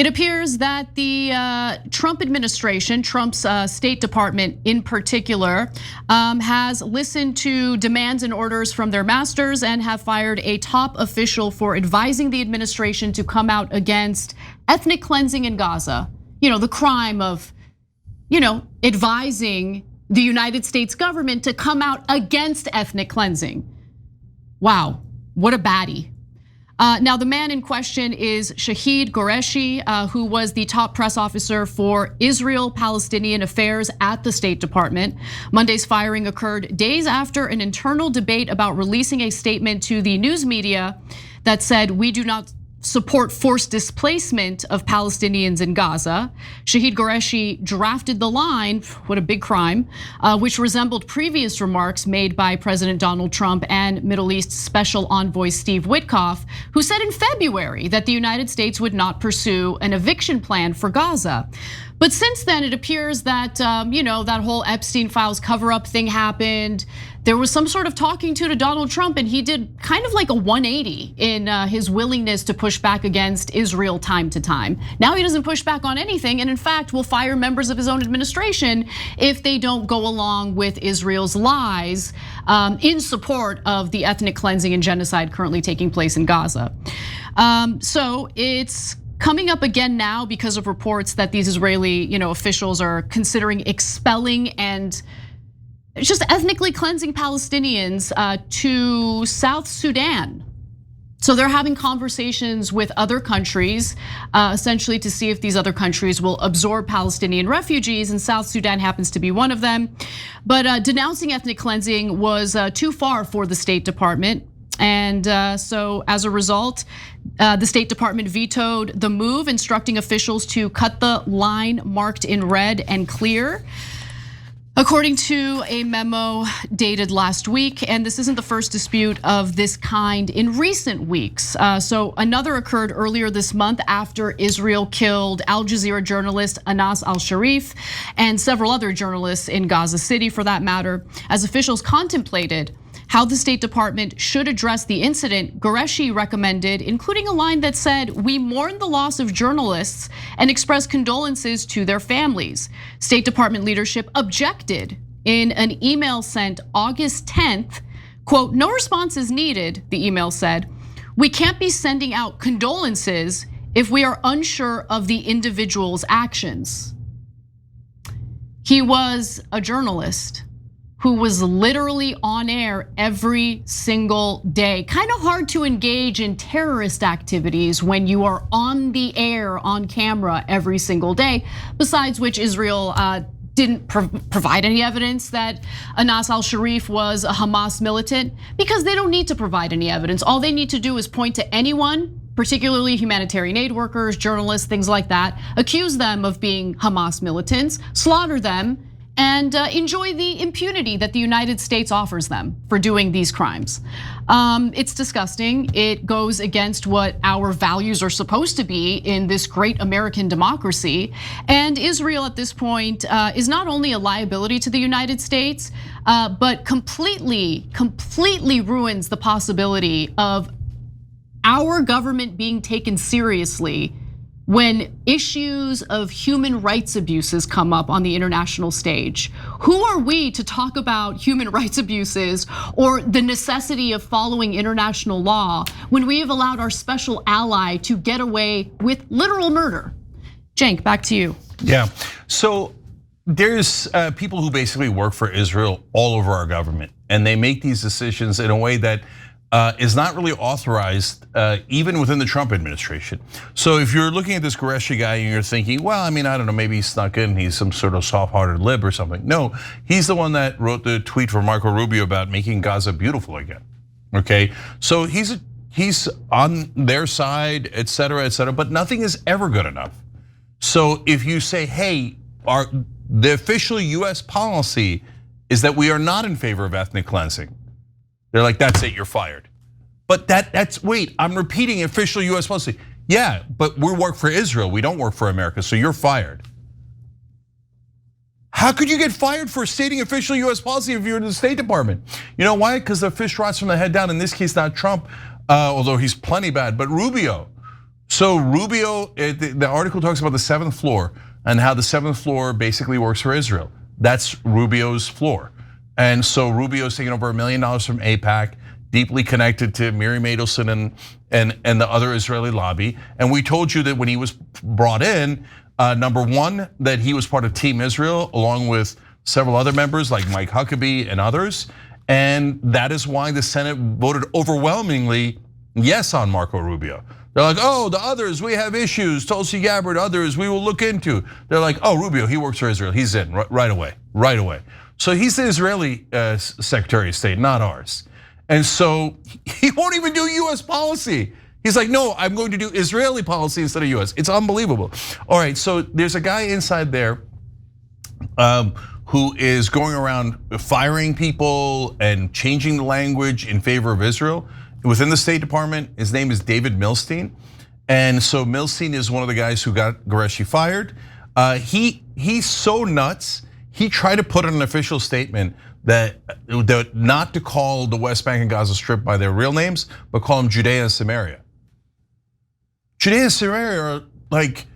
It appears that the Trump administration, Trump's State Department in particular, has listened to demands and orders from their masters and have fired a top official for advising the administration to come out against ethnic cleansing in Gaza. The crime of, advising the United States government to come out against ethnic cleansing. Wow, what a baddie. Now, the man in question is Shahid Qureshi, who was the top press officer for Israel-Palestinian affairs at the State Department. Monday's firing occurred days after an internal debate about releasing a statement to the news media that said, "We do not support forced displacement of Palestinians in Gaza." Shahid Qureshi drafted the line, what a big crime, which resembled previous remarks made by President Donald Trump and Middle East Special Envoy Steve Witkoff, who said in February that the United States would not pursue an eviction plan for Gaza. But since then, it appears that that whole Epstein files cover-up thing happened. There was some sort of talking to Donald Trump, and he did kind of like a 180 in his willingness to push back against Israel time to time. Now he doesn't push back on anything, and in fact will fire members of his own administration if they don't go along with Israel's lies in support of the ethnic cleansing and genocide currently taking place in Gaza. So it's coming up again now because of reports that these Israeli, officials are considering expelling and just ethnically cleansing Palestinians to South Sudan. So they're having conversations with other countries, essentially to see if these other countries will absorb Palestinian refugees, and South Sudan happens to be one of them. But denouncing ethnic cleansing was too far for the State Department. And so as a result, the State Department vetoed the move, instructing officials to cut the line marked in red and clear, according to a memo dated last week. And this isn't the first dispute of this kind in recent weeks. So another occurred earlier this month after Israel killed Al Jazeera journalist Anas al-Sharif and several other journalists in Gaza City, for that matter. As officials contemplated how the State Department should address the incident, Qureshi recommended including a line that said, "We mourn the loss of journalists and express condolences to their families." State Department leadership objected in an email sent August 10th, quote, "No response is needed," the email said. "We can't be sending out condolences if we are unsure of the individual's actions." He was a journalist who was literally on air every single day. Kind of hard to engage in terrorist activities when you are on the air, on camera every single day. Besides which, Israel didn't provide any evidence that Anas al-Sharif was a Hamas militant, because they don't need to provide any evidence. All they need to do is point to anyone, particularly humanitarian aid workers, journalists, things like that, accuse them of being Hamas militants, slaughter them, and enjoy the impunity that the United States offers them for doing these crimes. It's disgusting. It goes against what our values are supposed to be in this great American democracy. And Israel at this point is not only a liability to the United States, but completely ruins the possibility of our government being taken seriously when issues of human rights abuses come up on the international stage. Who are we to talk about human rights abuses or the necessity of following international law when we have allowed our special ally to get away with literal murder? Cenk, back to you. Yeah, so there's people who basically work for Israel all over our government, and they make these decisions in a way that is not really authorized, even within the Trump administration. So if you're looking at this Qureshi guy and you're thinking, well, I don't know, maybe he snuck in, he's some sort of soft-hearted lib or something. No, he's the one that wrote the tweet for Marco Rubio about making Gaza beautiful again. Okay, so he's on their side, et cetera, but nothing is ever good enough. So if you say, hey, the official US policy is that we are not in favor of ethnic cleansing, they're like, that's it, you're fired. But that's, wait, I'm repeating official US policy. Yeah, but we work for Israel, we don't work for America, so you're fired. How could you get fired for stating official US policy if you're in the State Department? You know why? Because the fish rots from the head down, in this case, not Trump, although he's plenty bad, but Rubio. So Rubio, the article talks about the 7th floor and how the 7th floor basically works for Israel. That's Rubio's floor. And so Rubio's taking over $1 million from AIPAC, deeply connected to Miriam Adelson and the other Israeli lobby. And we told you that when he was brought in, number one, that he was part of Team Israel, along with several other members like Mike Huckabee and others. And that is why the Senate voted overwhelmingly yes on Marco Rubio. They're like, oh, the others, we have issues. Tulsi Gabbard, others, we will look into. They're like, oh, Rubio, he works for Israel. He's in right away. So he's the Israeli Secretary of State, not ours. And so he won't even do US policy. He's like, no, I'm going to do Israeli policy instead of US. It's unbelievable. All right, so there's a guy inside there who is going around firing people and changing the language in favor of Israel. Within the State Department, his name is David Milstein. And so Milstein is one of the guys who got Qureshi fired. He's so nuts, he tried to put in an official statement that not to call the West Bank and Gaza Strip by their real names, but call them Judea and Samaria. Judea and Samaria are like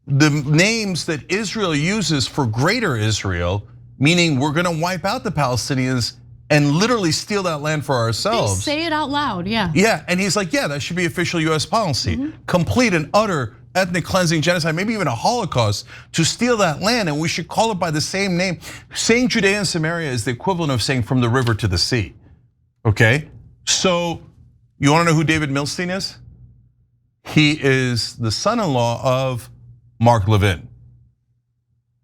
the names that Israel uses for greater Israel, meaning we're gonna wipe out the Palestinians and literally steal that land for ourselves. They say it out loud, yeah. Yeah, and he's like, yeah, that should be official US policy. Complete and utter ethnic cleansing, genocide, maybe even a Holocaust to steal that land, and we should call it by the same name. Saying Judea and Samaria is the equivalent of saying from the river to the sea, okay? So, you wanna know who David Milstein is? He is the son-in-law of Mark Levin.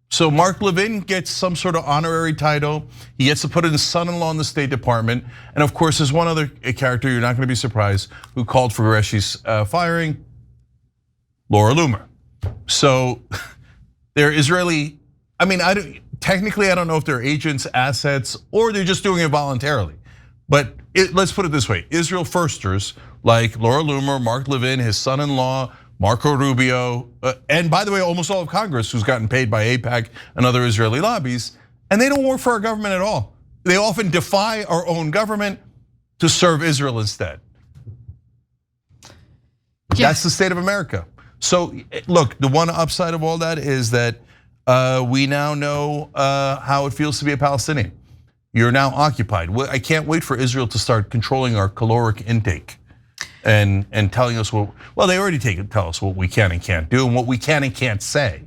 So Mark Levin gets some sort of honorary title. He gets to put in son-in-law in the State Department. And of course, there's one other character, you're not gonna be surprised, who called for Qureshi's firing, Laura Loomer. So they're Israeli, I mean, technically I don't know if they're agents, assets, or they're just doing it voluntarily. But let's put it this way, Israel firsters like Laura Loomer, Mark Levin, his son-in-law, Marco Rubio, and by the way, almost all of Congress who's gotten paid by AIPAC and other Israeli lobbies, and they don't work for our government at all. They often defy our own government to serve Israel instead. Yeah. That's the state of America. So look, the one upside of all that is that we now know how it feels to be a Palestinian. You're now occupied. I can't wait for Israel to start controlling our caloric intake. And telling us well, they already tell us what we can and can't do and what we can and can't say.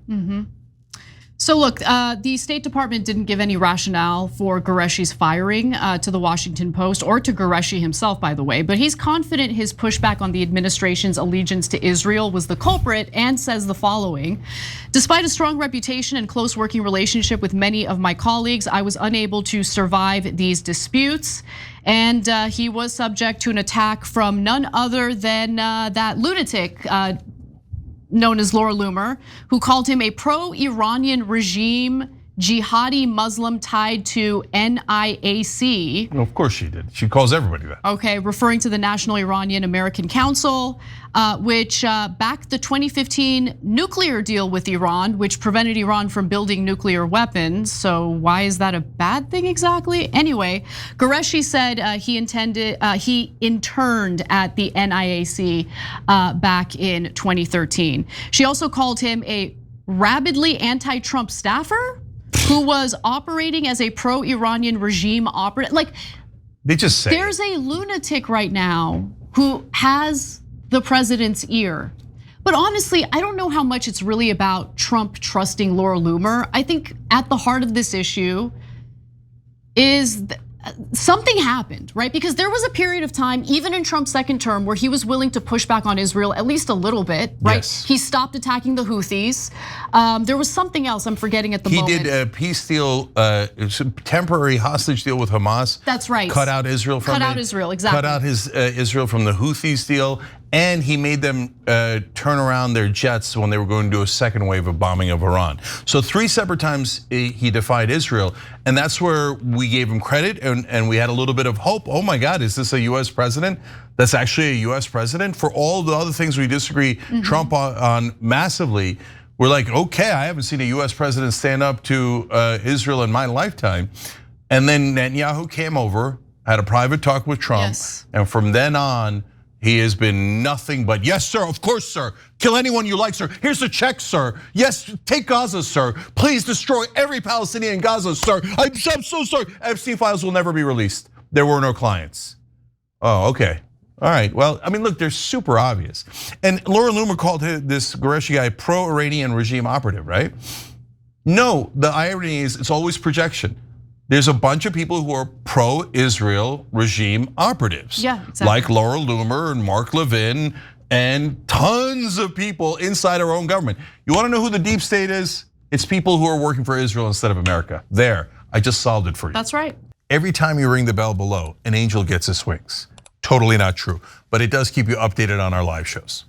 So look, the State Department didn't give any rationale for Qureshi's firing to the Washington Post or to Qureshi himself, by the way, but he's confident his pushback on the administration's allegiance to Israel was the culprit and says the following: despite a strong reputation and close working relationship with many of my colleagues, I was unable to survive these disputes. And he was subject to an attack from none other than that lunatic known as Laura Loomer, who called him a pro-Iranian regime jihadi Muslim tied to NIAC. Well, of course she did. She calls everybody that. Okay, referring to the National Iranian American Council, which backed the 2015 nuclear deal with Iran, which prevented Iran from building nuclear weapons. So why is that a bad thing exactly? Anyway, Qureshi said he interned at the NIAC back in 2013. She also called him a rabidly anti-Trump staffer who was operating as a pro-Iranian regime operative. Like, they just say there's a lunatic right now who has the president's ear. But honestly, I don't know how much it's really about Trump trusting Laura Loomer. I think at the heart of this issue is something happened, right? Because there was a period of time, even in Trump's second term, where he was willing to push back on Israel at least a little bit, right? Yes. He stopped attacking the Houthis. There was something else I'm forgetting at the moment. He did a peace deal, temporary hostage deal with Hamas. That's right. Cut out Israel from it. Cut out Israel, exactly. Cut out his Israel from the Houthis deal. And he made them turn around their jets when they were going to do a second wave of bombing of Iran. So 3 separate times he defied Israel. And that's where we gave him credit and we had a little bit of hope. Oh my God, is this a US president? That's actually a US president? For all the other things we disagree Trump on massively, we're like, okay, I haven't seen a US president stand up to Israel in my lifetime. And then Netanyahu came over, had a private talk with Trump. Yes. And from then on, He has been nothing but, yes, sir, of course, sir. Kill anyone you like, sir. Here's a check, sir. Yes, take Gaza, sir. Please destroy every Palestinian in Gaza, sir. I'm so sorry. Epstein files will never be released. There were no clients. Oh, okay. All right, well, I mean, look, they're super obvious. And Laura Loomer called this Qureshi guy pro-Iranian regime operative, right? No, the irony is it's always projection. There's a bunch of people who are pro-Israel regime operatives. Yeah, exactly. Like Laura Loomer and Mark Levin and tons of people inside our own government. You wanna know who the deep state is? It's people who are working for Israel instead of America. There, I just solved it for you. That's right. Every time you ring the bell below, an angel gets his wings. Totally not true, but it does keep you updated on our live shows.